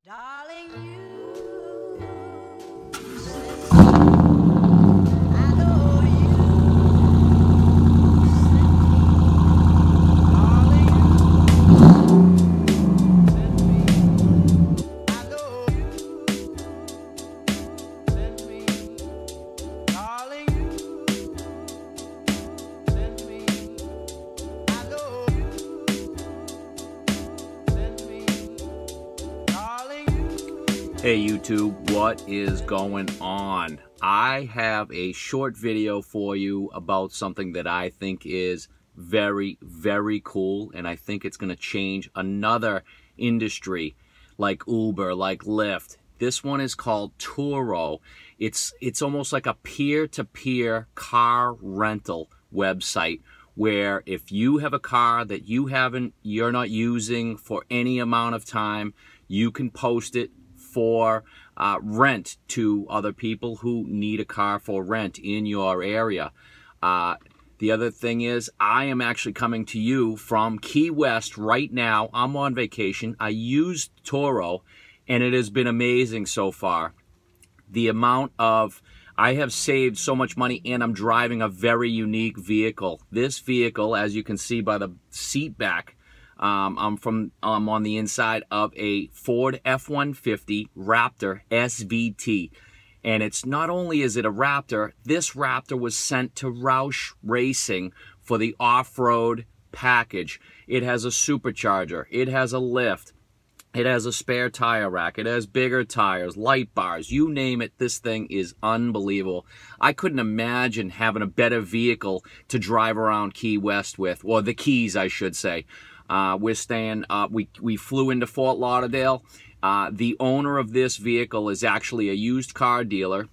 Darling, you Hey YouTube, what is going on? I have a short video for you about something that I think is very, very cool, and I think it's going to change another industry like Uber, like Lyft. This one is called TURO. It's almost like a peer-to-peer car rental website where if you have a car that you're not using for any amount of time, you can post it for rent to other people who need a car for rent in your area. The other thing is, I am actually coming to you from Key West right now. I'm on vacation. I used TURO, and it has been amazing so far. The amount of I have saved so much money, and I'm driving a very unique vehicle. This vehicle, as you can see by the seat back, I'm on the inside of a Ford F-150 Raptor SVT. And it's not only is it a Raptor, this Raptor was sent to Rousch Racing for the off-road package. It has a supercharger, it has a lift, it has a spare tire rack, it has bigger tires, light bars, you name it, this thing is unbelievable. I couldn't imagine having a better vehicle to drive around Key West with, or the Keys, I should say. We're staying, we flew into Fort Lauderdale. The owner of this vehicle is actually a used car dealer.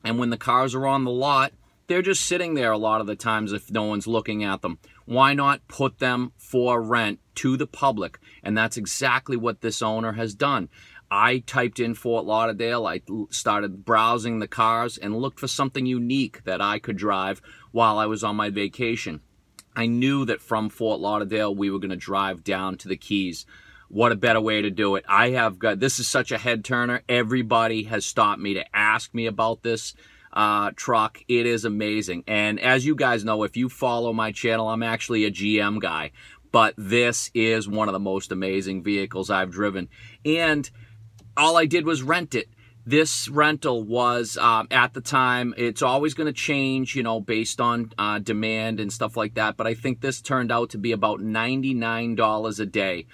And when the cars are on the lot, they're just sitting there a lot of the times if no one's looking at them. Why not put them for rent to the public? And that's exactly what this owner has done. I typed in Fort Lauderdale, I started browsing the cars and looked for something unique that I could drive while I was on my vacation. I knew that from Fort Lauderdale, we were going to drive down to the Keys. What a better way to do it. This is such a head turner. Everybody has stopped me to ask me about this truck. It is amazing. And as you guys know, if you follow my channel, I'm actually a GM guy. But this is one of the most amazing vehicles I've driven. And all I did was rent it. This rental was, at the time, it's always going to change, you know, based on demand and stuff like that. But I think this turned out to be about $99 a day.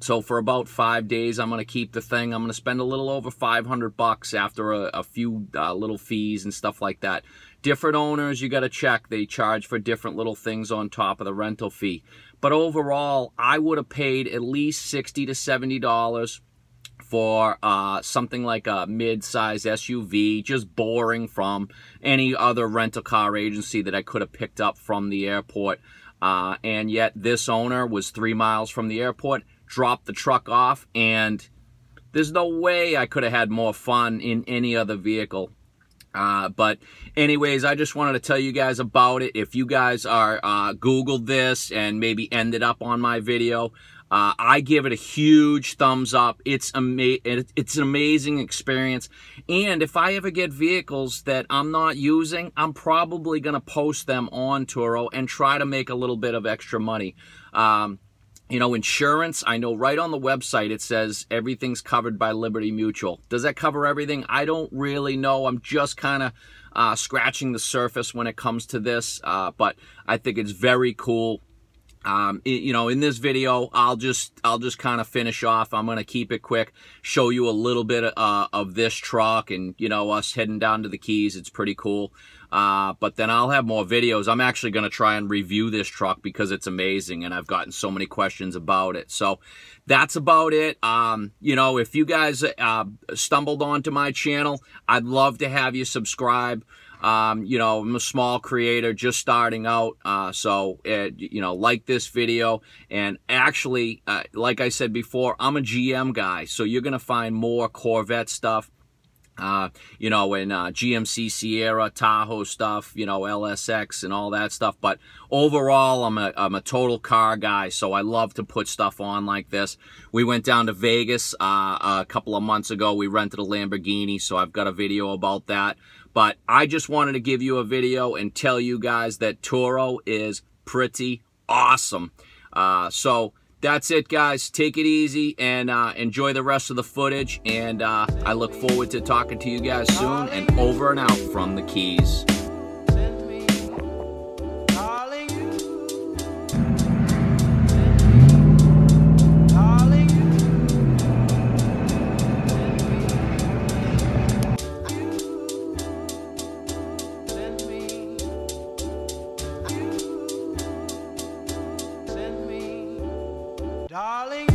So for about 5 days, I'm going to keep the thing. I'm going to spend a little over $500 after a few little fees and stuff like that. Different owners, you got to check. They charge for different little things on top of the rental fee. But overall, I would have paid at least $60 to $70 for something like a mid-size SUV, just boring from any other rental car agency that I could have picked up from the airport. And yet this owner was 3 miles from the airport, dropped the truck off, and there's no way I could have had more fun in any other vehicle. But anyways, I just wanted to tell you guys about it. If you guys are Googled this and maybe ended up on my video, I give it a huge thumbs up. It's an amazing experience. And if I ever get vehicles that I'm not using, I'm probably going to post them on TURO and try to make a little bit of extra money. You know, insurance, I know right on the website it says everything's covered by Liberty Mutual. Does that cover everything? I don't really know. I'm just kind of scratching the surface when it comes to this. But I think it's very cool. You know, in this video, I'll just kind of finish off. I'm going to keep it quick, show you a little bit of this truck and, you know, us heading down to the Keys. It's pretty cool. But then I'll have more videos. I'm actually going to try and review this truck because it's amazing and I've gotten so many questions about it. So that's about it. You know, if you guys stumbled onto my channel, I'd love to have you subscribe. You know, I'm a small creator just starting out, so, you know, like this video. And actually, like I said before, I'm a GM guy, so you're going to find more Corvette stuff. you know, in GMC Sierra, Tahoe stuff, you know, LSX and all that stuff. But overall, I'm a total car guy, so I love to put stuff on like this. We went down to Vegas a couple of months ago. We rented a Lamborghini, so I've got a video about that. But I just wanted to give you a video and tell you guys that TURO is pretty awesome. So that's it, guys. Take it easy and enjoy the rest of the footage. And I look forward to talking to you guys soon. And over and out from the Keys. Darling,